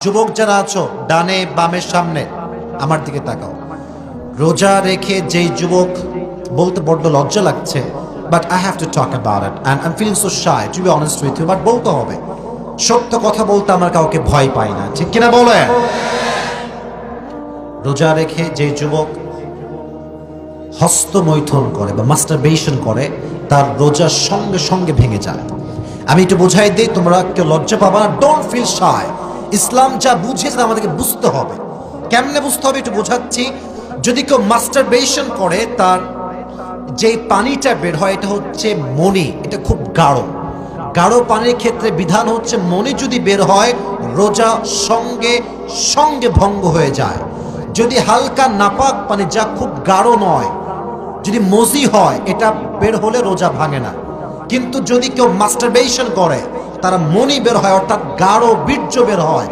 যুবক যারা আছো ডানে বামের সামনে আমার দিকে তাকাও। রোজা রেখে যেই যুবক, বলতে বড্ড লজ্জা লাগছে, but I have to talk about it and I am feeling so shy to be honest with you, but বলতে হবে। সত্য কথা বলতে আমার কাউকে ভয় পাই না, ঠিক কিনা বলেন? রোজা রেখে যে যুবক হস্তমৈথুন করে বা মাস্টারবেশন করে, তার রোজা সঙ্গে সঙ্গে ভেঙে যায়। আমি একটু বোঝাই দিই, তোমরা কেউ লজ্জা পাবা না, ডোন্ট ফিল শাই। ইসলাম যা বুঝিয়েছে আমাদেরকে বুঝতে হবে। কেমনে বুঝতে হবে একটু বোঝাচ্ছি। যদি কেউ মাস্টারবেশন করে, তার যে পানিটা বের হয় এটা হচ্ছে মণি, এটা খুব গাঢ় গাঢ় পানির ক্ষেত্রে বিধান হচ্ছে মণি যদি বের হয় রোজা সঙ্গে সঙ্গে ভঙ্গ হয়ে যায়। যদি হালকা নাপাক পানি, যা খুব গাঢ় নয়, যদি মজি হয়, এটা বের হলে রোজা ভাঙে না। কিন্তু যদি কেউ মাস্টারবেশন করে, তারা মণি বের হয়, অর্থাৎ গাঢ় বীর্য বের হয়,